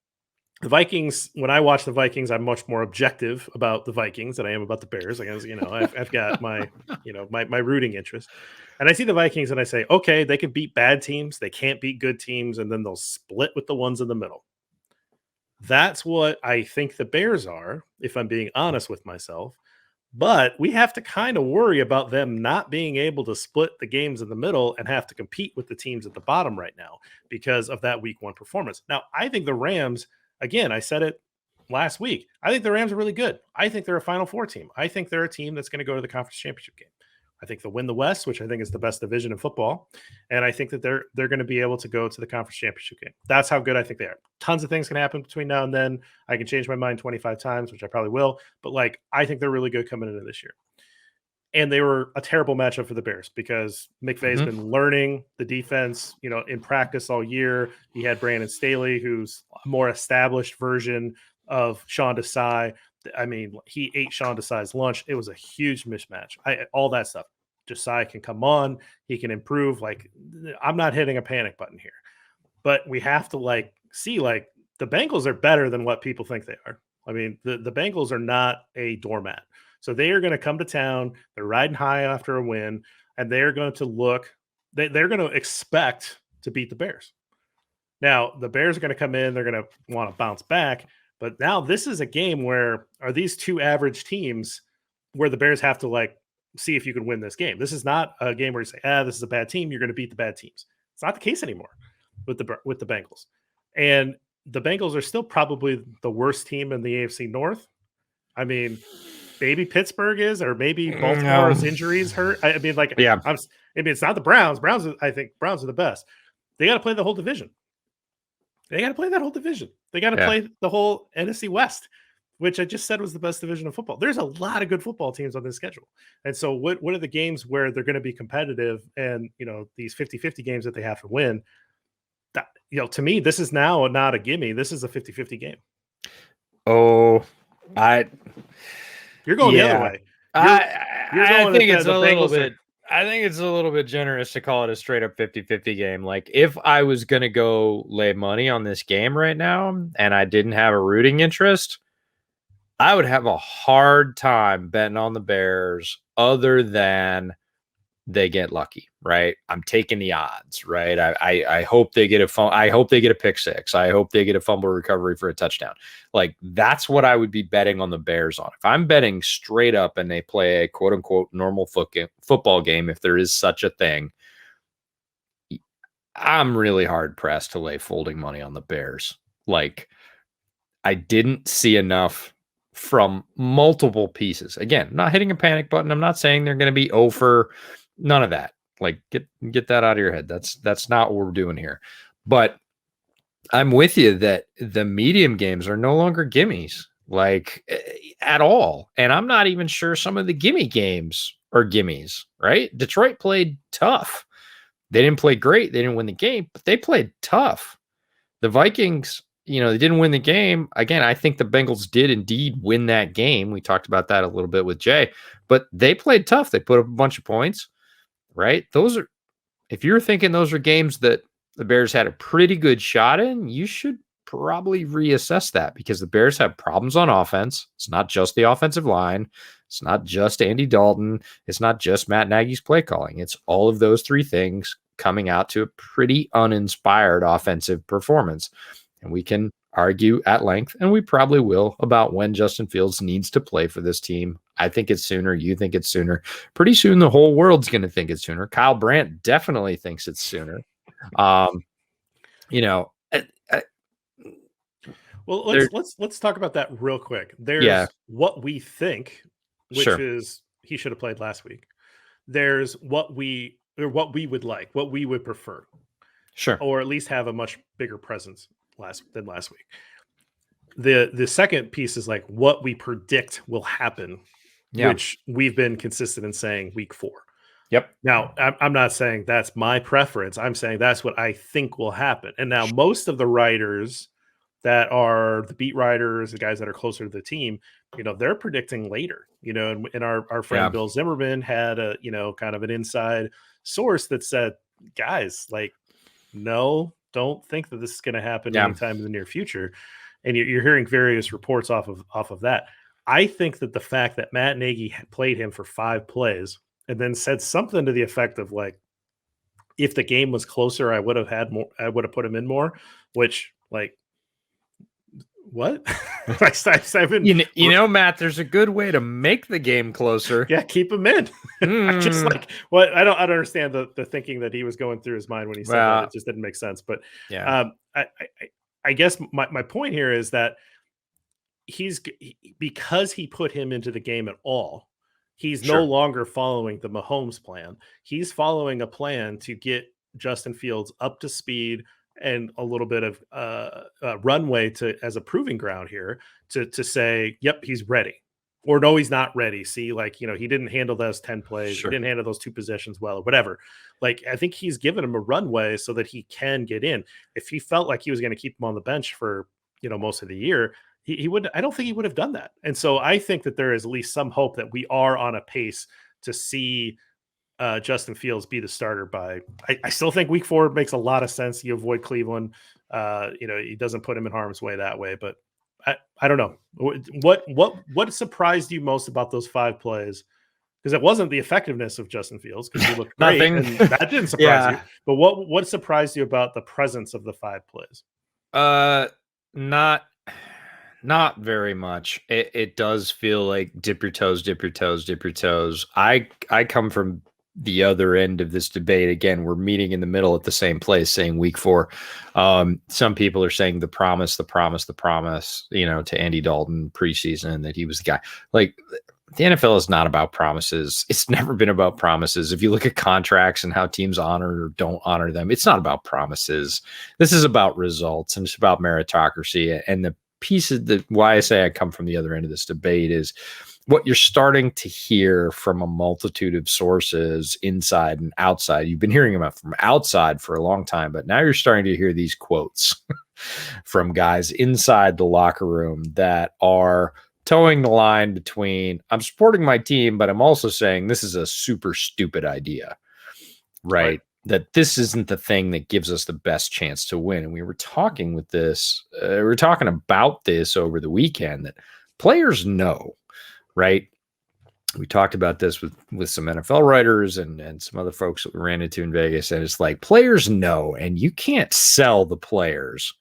The Vikings, when I watch the Vikings, I'm much more objective about the Vikings than I am about the Bears. I guess, I've got my, my rooting interest. And I see the Vikings and I say, okay, they can beat bad teams. They can't beat good teams. And then they'll split with the ones in the middle. That's what I think the Bears are, if I'm being honest with myself. But we have to kind of worry about them not being able to split the games in the middle and have to compete with the teams at the bottom right now because of that week 1 performance. Now, I think the Rams, again, I said it last week, I think the Rams are really good. I think they're a Final Four team. I think they're a team that's going to go to the conference championship game. I think they'll win the West, which I think is the best division in football. And I think that they're going to be able to go to the conference championship game. That's how good I think they are. Tons of things can happen between now and then. I can change my mind 25 times, which I probably will. But I think they're really good coming into this year. And they were a terrible matchup for the Bears because McVay's been learning the defense, in practice all year. He had Brandon Staley, who's a more established version of Sean Desai. I mean, he ate Sean Desai's lunch. It was a huge mismatch. All that stuff. Desai can come on. He can improve. I'm not hitting a panic button here. But we have to see the Bengals are better than what people think they are. I mean, the Bengals are not a doormat. So they are going to come to town. They're riding high after a win, and they're going to they're going to expect to beat the Bears. Now, the Bears are going to come in. They're going to want to bounce back. But now this is a game where are these two average teams where the Bears have to see if you can win this game. This is not a game where you say, this is a bad team. You're going to beat the bad teams. It's not the case anymore with the Bengals. And the Bengals are still probably the worst team in the AFC North. I mean, maybe Pittsburgh is, or maybe Baltimore's injuries hurt. I mean, it's not the Browns. I think Browns are the best. They got to play the whole division. They got to play that whole division. They got to play the whole NFC West, which I just said was the best division of football. There's a lot of good football teams on this schedule. And so what are the games where they're going to be competitive and, these 50-50 games that they have to win? That, to me, this is now not a gimme. This is a 50-50 game. Oh, you're going the other way. I think it's a little bit. I think it's a little bit generous to call it a straight up 50-50 game. If I was going to go lay money on this game right now and I didn't have a rooting interest, I would have a hard time betting on the Bears other than they get lucky, right? I'm taking the odds, right? I hope they get I hope they get a pick six. I hope they get a fumble recovery for a touchdown. That's what I would be betting on the Bears on. If I'm betting straight up and they play a quote unquote normal football game, if there is such a thing, I'm really hard pressed to lay folding money on the Bears. I didn't see enough from multiple pieces. Again, not hitting a panic button. I'm not saying they're going to be over. None of that. Get that out of your head. That's not what we're doing here. But I'm with you that the medium games are no longer gimmies, at all. And I'm not even sure some of the gimme games are gimmies, right? Detroit played tough. They didn't play great. They didn't win the game, but they played tough. The Vikings, they didn't win the game. Again, I think the Bengals did indeed win that game. We talked about that a little bit with Jay, but they played tough. They put up a bunch of points. Right? If you're thinking those are games that the Bears had a pretty good shot in, you should probably reassess that because the Bears have problems on offense. It's not just the offensive line. It's not just Andy Dalton. It's not just Matt Nagy's play calling. It's all of those three things coming out to a pretty uninspired offensive performance. And we can argue at length, and we probably will, about when Justin Fields needs to play for this team. I think it's sooner. You think it's sooner. Pretty soon, the whole world's going to think it's sooner. Kyle Brandt definitely thinks it's sooner. Well, let's talk about that real quick. There's what we think, which is he should have played last week. There's what we would like, what we would prefer, or at least have a much bigger presence than last week. The second piece is what we predict will happen, which we've been consistent in saying week 4. Yep. Now, I'm not saying that's my preference. I'm saying that's what I think will happen. And now most of the writers that are the beat writers, the guys that are closer to the team, they're predicting later, and our friend Bill Zimmerman had a, kind of an inside source that said, guys, no, don't think that this is going to happen anytime in the near future. and you're hearing various reports off of that. I think that the fact that Matt Nagy played him for 5 plays and then said something to the effect of like, if the game was closer, I would have had more. I would have put him in more. Which, like, what? Matt, there's a good way to make the game closer. Yeah, keep him in. I just like what I don't understand the thinking that he was going through his mind when he said that. It just didn't make sense. But yeah, I guess my point here is that because he put him into the game at all, he's no longer following the Mahomes plan. He's following a plan to get Justin Fields up to speed and a little bit of runway as a proving ground here to say, yep, he's ready, or no, he's not ready. See, like, he didn't handle those 10 plays. He didn't handle those 2 possessions well, or whatever. Like, I think he's given him a runway so that he can get in. If he felt like he was going to keep him on the bench for, most of the year, he would. I don't think he would have done that. And so I think that there is at least some hope that we are on a pace to see Justin Fields be the starter by. I still think week 4 makes a lot of sense. You avoid Cleveland. He doesn't put him in harm's way that way. But I don't know what surprised you most about those 5 plays, because it wasn't the effectiveness of Justin Fields, because he looked great and that didn't surprise you. But what surprised you about the presence of the 5 plays? Not very much. It does feel like dip your toes, dip your toes, dip your toes. I come from the other end of this debate. Again, we're meeting in the middle at the same place, saying week 4. Some people are saying the promise, to Andy Dalton preseason, and that he was the guy. Like, the NFL is not about promises. It's never been about promises. If you look at contracts and how teams honor or don't honor them, it's not about promises. This is about results, and it's about meritocracy. And the piece of why I say I come from the other end of this debate is what you're starting to hear from a multitude of sources inside and outside. You've been hearing about from outside for a long time, but now you're starting to hear these quotes from guys inside the locker room that are towing the line between, I'm supporting my team, but I'm also saying this is a super stupid idea, right? That this isn't the thing that gives us the best chance to win. And we were talking about this over the weekend, that players know, right? We talked about this with some NFL writers and some other folks that we ran into in Vegas. And it's like, players know, and you can't sell the players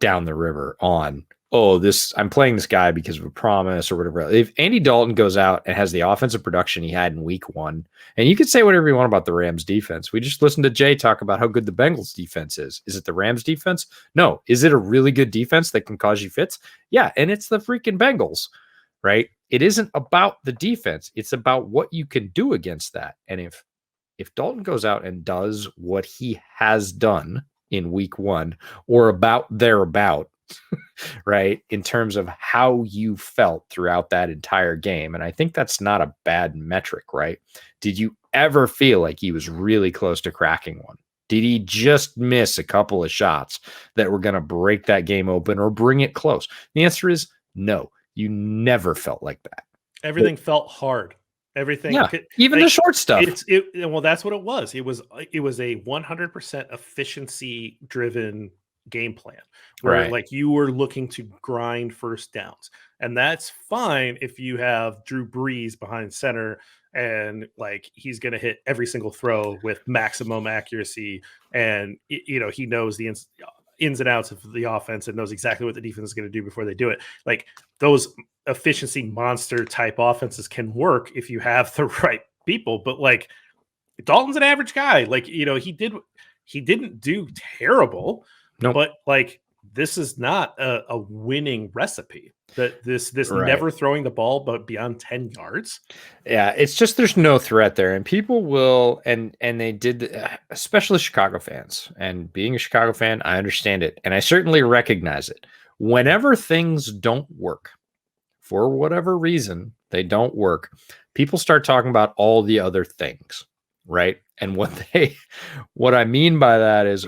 down the river on, I'm playing this guy because of a promise or whatever. If Andy Dalton goes out and has the offensive production he had in week 1, and you can say whatever you want about the Rams defense. We just listened to Jay talk about how good the Bengals defense is. Is it the Rams defense? No. Is it a really good defense that can cause you fits? Yeah. And it's the freaking Bengals, right? It isn't about the defense. It's about what you can do against that. And if Dalton goes out and does what he has done in week 1, or about thereabout, right, in terms of how you felt throughout that entire game. And I think that's not a bad metric, right? Did you ever feel like he was really close to cracking one? Did he just miss a couple of shots that were going to break that game open or bring it close? The answer is no. You never felt like that. Everything felt hard. Everything, even the short stuff. Well, that's what it was. It was a 100% efficiency driven game plan where like you were looking to grind first downs, and that's fine if you have Drew Brees behind center and like he's going to hit every single throw with maximum accuracy, and he knows the ins and outs of the offense and knows exactly what the defense is going to do before they do it. Like, those efficiency monster type offenses can work if you have the right people, but like, Dalton's an average guy. Like, he didn't do terrible. Nope. But like, this is not a winning recipe. That this never throwing the ball but beyond 10 yards. Yeah, it's just there's no threat there, and people will and they did, especially Chicago fans. And being a Chicago fan, I understand it, and I certainly recognize it. Whenever things don't work, for whatever reason, they don't work, people start talking about all the other things, right? And what I mean by that is,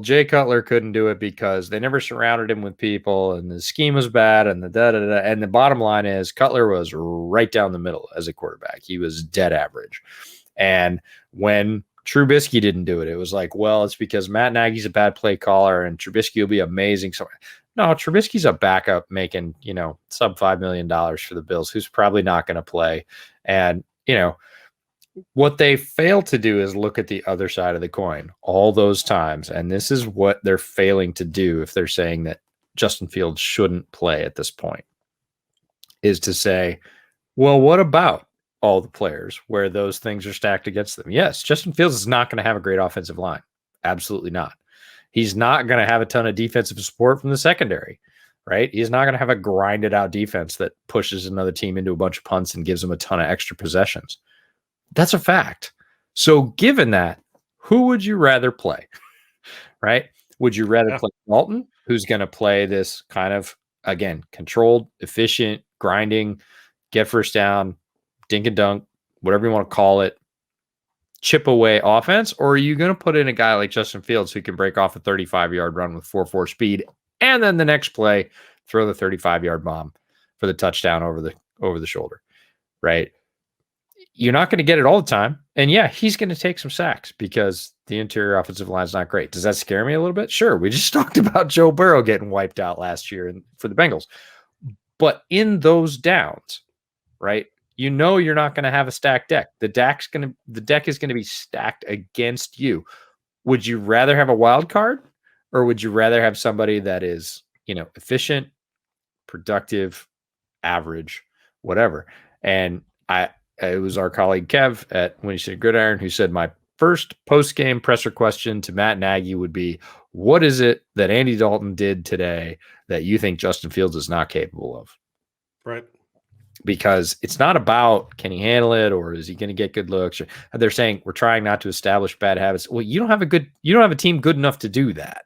Jay Cutler couldn't do it because they never surrounded him with people, and the scheme was bad, and and the bottom line is Cutler was right down the middle as a quarterback. He was dead average. And when Trubisky didn't do it, it was like, well, it's because Matt Nagy's a bad play caller and Trubisky will be amazing. So No, Trubisky's a backup making, sub $5 million for the Bills, who's probably not going to play. And, what they fail to do is look at the other side of the coin all those times. And this is what they're failing to do if they're saying that Justin Fields shouldn't play at this point, is to say, well, what about all the players where those things are stacked against them? Yes, Justin Fields is not going to have a great offensive line. Absolutely not. He's not going to have a ton of defensive support from the secondary, right? He's not going to have a grinded out defense that pushes another team into a bunch of punts and gives them a ton of extra possessions. That's a fact. So given that, who would you rather play, right? Would you rather play Dalton, who's going to play this kind of, again, controlled, efficient, grinding, get first down, dink and dunk, whatever you want to call it, chip away offense? Or are you going to put in a guy like Justin Fields who can break off a 35-yard run with 4.4 speed, and then the next play, throw the 35-yard bomb for the touchdown over the shoulder, right? You're not going to get it all the time. And yeah, he's going to take some sacks because the interior offensive line is not great. Does that scare me a little bit? Sure. We just talked about Joe Burrow getting wiped out last year for the Bengals. But in those downs, right, you're not going to have a stacked deck. The deck is going to be stacked against you. Would you rather have a wild card, or would you rather have somebody that is, efficient, productive, average, whatever? And it was our colleague Kev at Winnie City Gridiron who said my first post-game presser question to Matt Nagy would be, what is it that Andy Dalton did today that you think Justin Fields is not capable of? Right. Because it's not about, can he handle it, or is he going to get good looks? Or they're saying we're trying not to establish bad habits. Well, you don't have a team good enough to do that,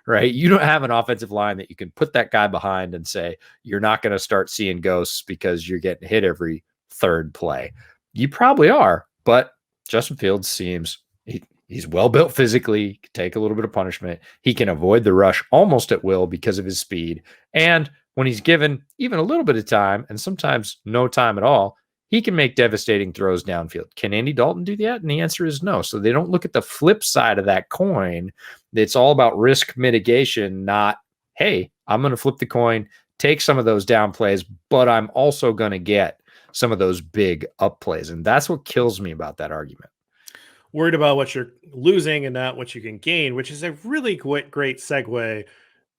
right? You don't have an offensive line that you can put that guy behind and say, you're not going to start seeing ghosts because you're getting hit every third play. You probably are, but Justin Fields seems he's well built physically, can take a little bit of punishment. He can avoid the rush almost at will because of his speed. And when he's given even a little bit of time, and sometimes no time at all, he can make devastating throws downfield. Can Andy Dalton do that? And the answer is no. So they don't look at the flip side of that coin. It's all about risk mitigation, not, hey, I'm going to flip the coin, take some of those down plays, but I'm also going to get some of those big up plays. And that's what kills me about that argument. Worried about what you're losing and not what you can gain, which is a really great segue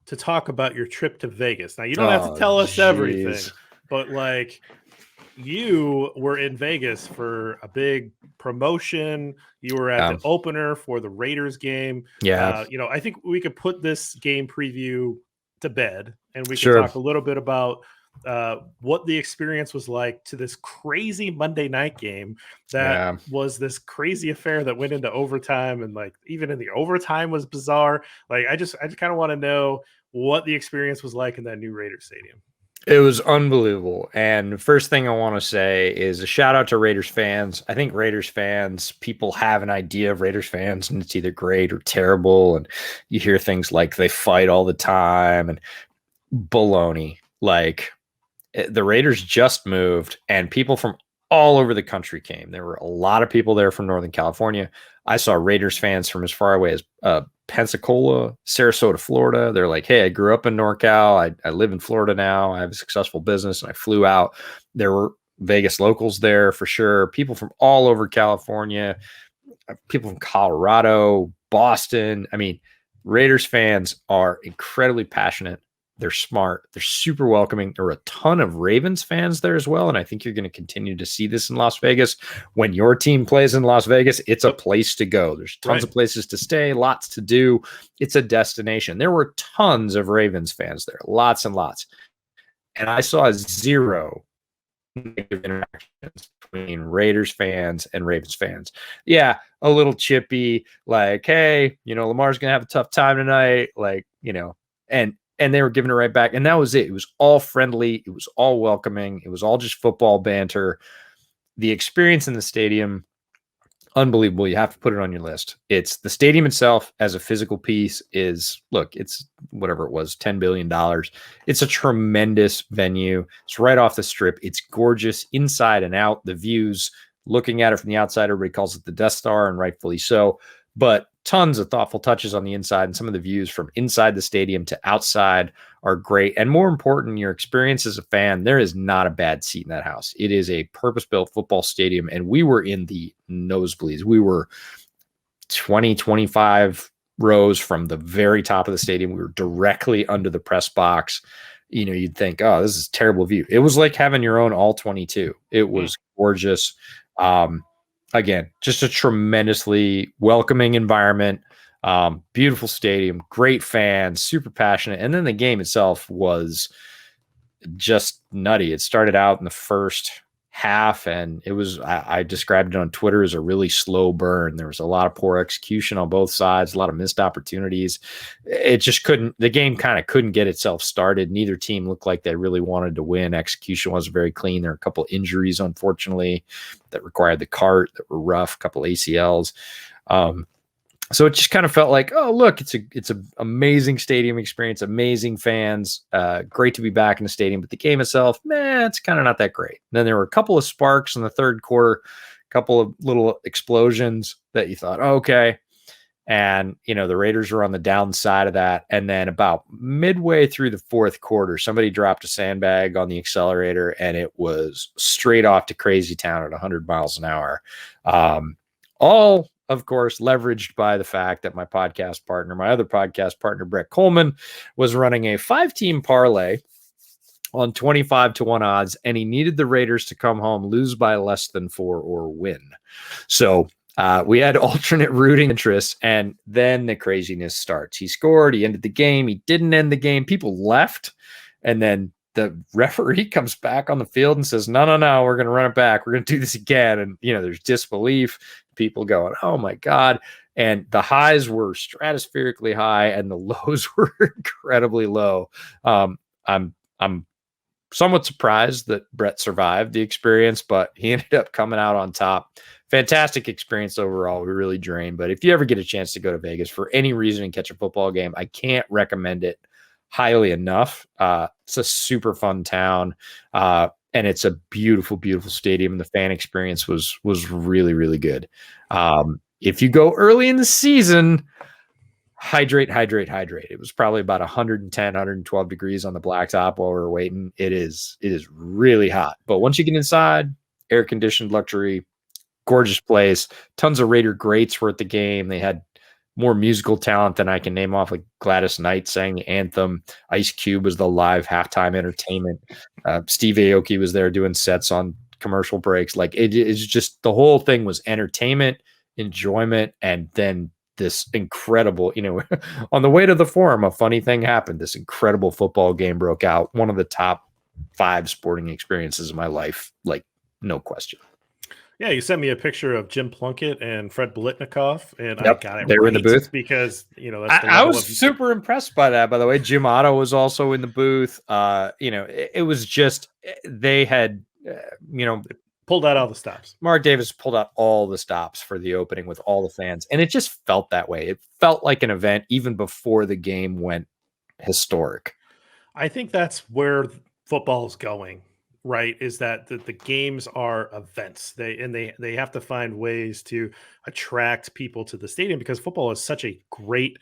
to talk about your trip to Vegas. Now, you don't have to tell us everything, but like, you were in Vegas for a big promotion. You were at the opener for the Raiders game. Yeah. I think we could put this game preview to bed, and we can talk a little bit about what the experience was like to this crazy Monday night game that was this crazy affair that went into overtime, and like even in the overtime was bizarre. Like I just kind of want to know what the experience was like in that new Raiders stadium. It was unbelievable. And first thing I want to say is a shout out to Raiders fans. I think Raiders fans, people have an idea of Raiders fans, and it's either great or terrible. And you hear things like they fight all the time and baloney. Like, the Raiders just moved, and people from all over the country came. There were a lot of people there from Northern California. I saw Raiders fans from as far away as Pensacola, Sarasota, Florida. They're like, hey, I grew up in NorCal. I live in Florida now. I have a successful business, and I flew out. There were Vegas locals there for sure. People from all over California, people from Colorado, Boston. I mean, Raiders fans are incredibly passionate. They're smart. They're super welcoming. There were a ton of Ravens fans there as well. And I think you're going to continue to see this in Las Vegas. When your team plays in Las Vegas, it's a place to go. There's tons of places to stay, lots to do. It's a destination. There were tons of Ravens fans there, lots and lots. And I saw zero negative interactions between Raiders fans and Ravens fans. Yeah, a little chippy, like, hey, Lamar's going to have a tough time tonight. Like, and they were giving it right back. And that was it. It was all friendly. It was all welcoming. It was all just football banter. The experience in the stadium, unbelievable. You have to put it on your list. It's the stadium itself as a physical piece it's whatever it was, $10 billion. It's a tremendous venue. It's right off the strip. It's gorgeous inside and out. The views, looking at it from the outside, everybody calls it the Death Star, and rightfully so. But tons of thoughtful touches on the inside, and some of the views from inside the stadium to outside are great. And more important, your experience as a fan, there is not a bad seat in that house. It is a purpose-built football stadium, and we were in the nosebleeds. We were 20, 25 rows from the very top of the stadium. We were directly under the press box. You'd think, oh, this is a terrible view. It was like having your own all 22. It was gorgeous. Again, just a tremendously welcoming environment, beautiful stadium, great fans, super passionate. And then the game itself was just nutty. It started out in the first half, and it was, I described it on Twitter as a really slow burn. There was a lot of poor execution on both sides, a lot of missed opportunities. It just the game kind of couldn't get itself started. Neither team looked like they really wanted to win. Execution wasn't very clean. There were a couple injuries, unfortunately, that required the cart that were rough, a couple ACLs. So it just kind of felt like, oh, look, it's an amazing stadium experience, amazing fans, great to be back in the stadium. But the game itself, it's kind of not that great. And then there were a couple of sparks in the third quarter, a couple of little explosions that you thought, oh, okay. And, the Raiders were on the downside of that. And then about midway through the fourth quarter, somebody dropped a sandbag on the accelerator, and it was straight off to crazy town at 100 miles an hour. All, of course, leveraged by the fact that my other podcast partner, Brett Coleman, was running a 5-team parlay on 25-1 odds, and he needed the Raiders to come home, lose by less than 4, or win. So we had alternate rooting interests, and then the craziness starts. He scored, he ended the game, he didn't end the game, people left, and then the referee comes back on the field and says, no, we're going to run it back. We're going to do this again. And, there's disbelief, people going, oh my God. And the highs were stratospherically high and the lows were incredibly low. I'm somewhat surprised that Brett survived the experience, but he ended up coming out on top. Fantastic experience overall. We really drained. But if you ever get a chance to go to Vegas for any reason and catch a football game, I can't recommend it highly enough. It's a super fun town, and it's a beautiful, beautiful stadium. And the fan experience was really, really good. If you go early in the season, hydrate. It was probably about 110, 112 degrees on the blacktop while we were waiting. It is really hot. But once you get inside, air conditioned luxury, gorgeous place. Tons of Raider greats were at the game. They had more musical talent than I can name off, like Gladys Knight sang the anthem. Ice Cube was the live halftime entertainment. Steve Aoki was there doing sets on commercial breaks. Like it's just, the whole thing was entertainment, enjoyment, and then this incredible, on the way to the Forum, a funny thing happened. This incredible football game broke out. One of the top 5 sporting experiences of my life, like no question. Yeah, you sent me a picture of Jim Plunkett and Fred Biletnikoff, and yep, I got it. They were in the booth because that's I was super impressed by that. By the way, Jim Otto was also in the booth. It was just they had pulled out all the stops. Mark Davis pulled out all the stops for the opening with all the fans, and it just felt that way. It felt like an event even before the game went historic. I think that's where football is going. Right, is that the games are events. They have to find ways to attract people to the stadium because football is such a great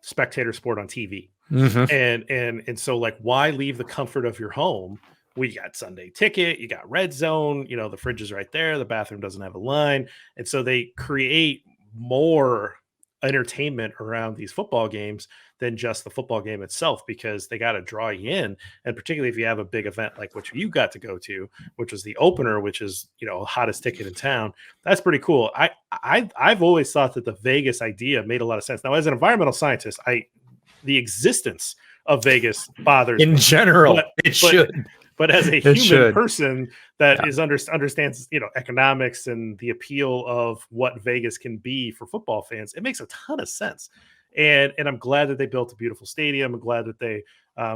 spectator sport on TV. Mm-hmm. And so, like, why leave the comfort of your home? We got Sunday Ticket, you got Red Zone, the fridge is right there, the bathroom doesn't have a line, and so they create more entertainment around these football games than just the football game itself, because they got to draw you in. And particularly if you have a big event like which you got to go to, which was the opener, which is hottest ticket in town, that's pretty cool. I've always thought that the Vegas idea made a lot of sense. Now, as an environmental scientist, the existence of Vegas bothers in me. general, it should. But as a human person that is understands economics and the appeal of what Vegas can be for football fans, it makes a ton of sense. And I'm glad that they built a beautiful stadium. I'm glad that they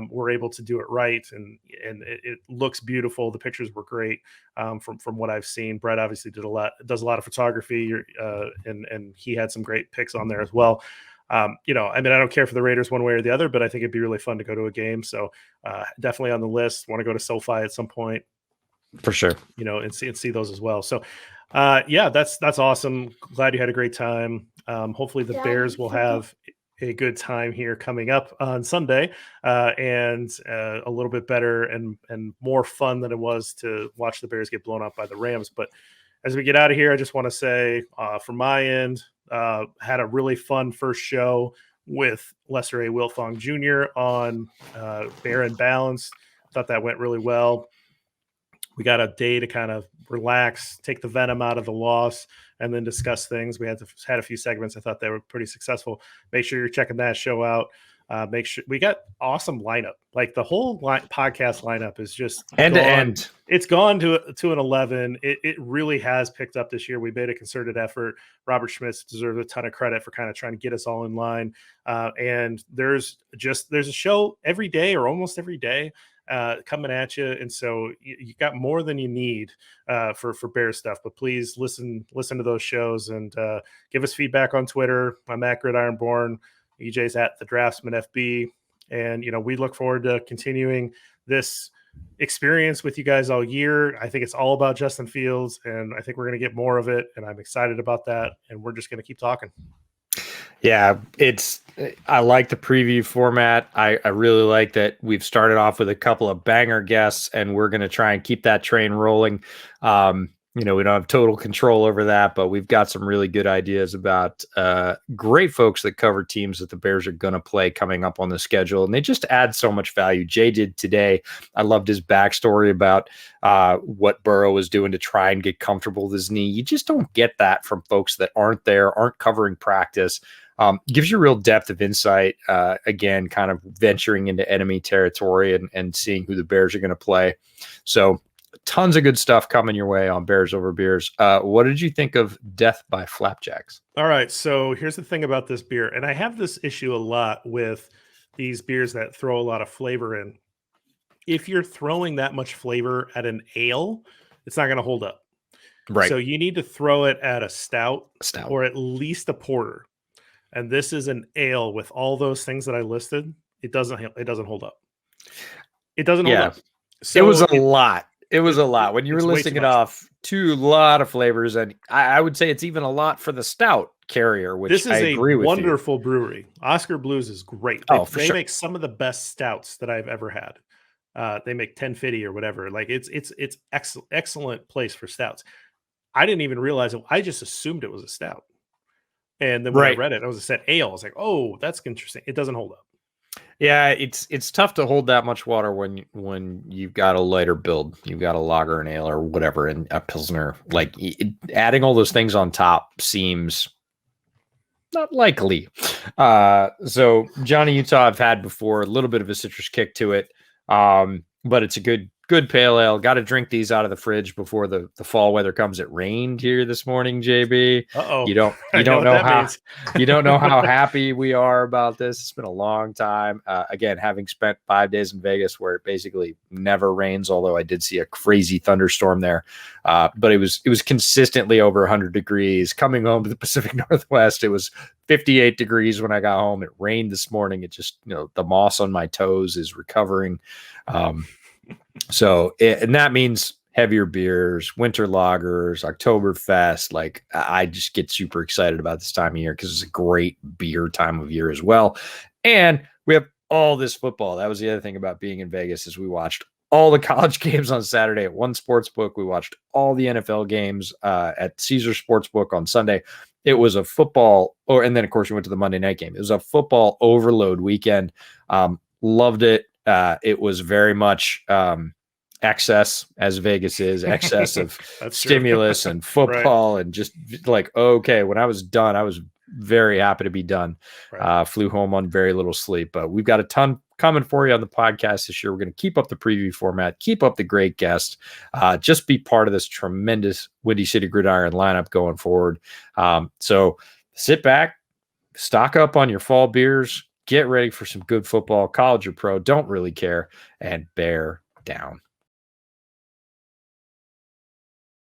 were able to do it right, and it looks beautiful. The pictures were great from what I've seen. Brett obviously does a lot of photography, and he had some great pics on there as well. I don't care for the Raiders one way or the other, but I think it'd be really fun to go to a game. So definitely on the list. Want to go to SoFi at some point for sure. And see those as well. So that's awesome. Glad you had a great time. Hopefully the Bears will have a good time here coming up on Sunday, and a little bit better and more fun than it was to watch the Bears get blown up by the Rams. But as we get out of here, I just want to say from my end, had a really fun first show with Lesser A. Wilfong Jr. on Bear and Balance. Thought that went really well. We got a day to kind of relax, take the venom out of the loss, and then discuss things. We had a few segments. I thought they were pretty successful. Make sure you're checking that show out. Make sure we got awesome lineup. Like the whole podcast lineup is just end to end. It's gone to an 11. It really has picked up this year. We made a concerted effort. Robert Schmitz deserves a ton of credit for kind of trying to get us all in line. And there's a show every day or almost every day coming at you, and so you got more than you need for Bear stuff. But please listen to those shows and give us feedback on Twitter. I'm at Gridironborn. EJ's at the Draftsman FB, and we look forward to continuing this experience with you guys all year. I think it's all about Justin Fields, and I think we're going to get more of it, and I'm excited about that. And we're just going to keep talking. Yeah, I like the preview format. I really like that we've started off with a couple of banger guests, and we're going to try and keep that train rolling. We don't have total control over that, but we've got some really good ideas about great folks that cover teams that the Bears are going to play coming up on the schedule, and they just add so much value. Jay did today. I loved his backstory about what Burrow was doing to try and get comfortable with his knee. You just don't get that from folks that aren't there, aren't covering practice. Gives you real depth of insight, again, kind of venturing into enemy territory and seeing who the Bears are going to play. So tons of good stuff coming your way on Bears Over Beers. What did you think of Death by Flapjacks? All right, so here's the thing about this beer, and I have this issue a lot with these beers that throw a lot of flavor in. If you're throwing that much flavor at an ale, it's not going to hold up. Right. So you need to throw it at a stout. Or at least a porter. And this is an ale with all those things that I listed. It doesn't hold up. It doesn't hold up. So it was a lot. It was a lot when you were listing it off. A lot of flavors, and I would say it's even a lot for the stout carrier. Which this is I agree with wonderful brewery. Oscar Blues is great. They make some of the best stouts that I've ever had. They make 1050 or whatever. Like it's excellent place for stouts. I didn't even realize it. I just assumed it was a stout. And then when I read it, it was a set ale. I was like, oh, that's interesting. It doesn't hold up. Yeah, it's tough to hold that much water when you've got a lighter build. You've got a lager, an ale, or whatever, and a pilsner. Like adding all those things on top seems not likely. So Johnny Utah I've had before, a little bit of a citrus kick to it, but it's a good pale ale. Got to drink these out of the fridge before the fall weather comes. It rained here this morning, JB. Uh-oh. You don't know how happy we are about this. It's been a long time. Again, having spent 5 days in Vegas where it basically never rains, although I did see a crazy thunderstorm there. But it was consistently over 100 degrees. Coming home to the Pacific Northwest, it was 58 degrees when I got home. It rained this morning. It just, the moss on my toes is recovering. And that means heavier beers, winter lagers, Oktoberfest. Like I just get super excited about this time of year because it's a great beer time of year as well. And we have all this football. That was the other thing about being in Vegas is we watched all the college games on Saturday at one sportsbook. We watched all the NFL games at Caesar Sportsbook on Sunday. It was a football, and then of course we went to the Monday night game. It was a football overload weekend. Loved it. It was very much excess, as Vegas is, excess of stimulus and football, and just like, okay, when I was done, I was very happy to be done. Flew home on very little sleep, but we've got a ton coming for you on the podcast this year. We're going to keep up the preview format, keep up the great guests, just be part of this tremendous Windy City Gridiron lineup going forward. So sit back, stock up on your fall beers, get ready for some good football, college or pro, don't really care, and bear down.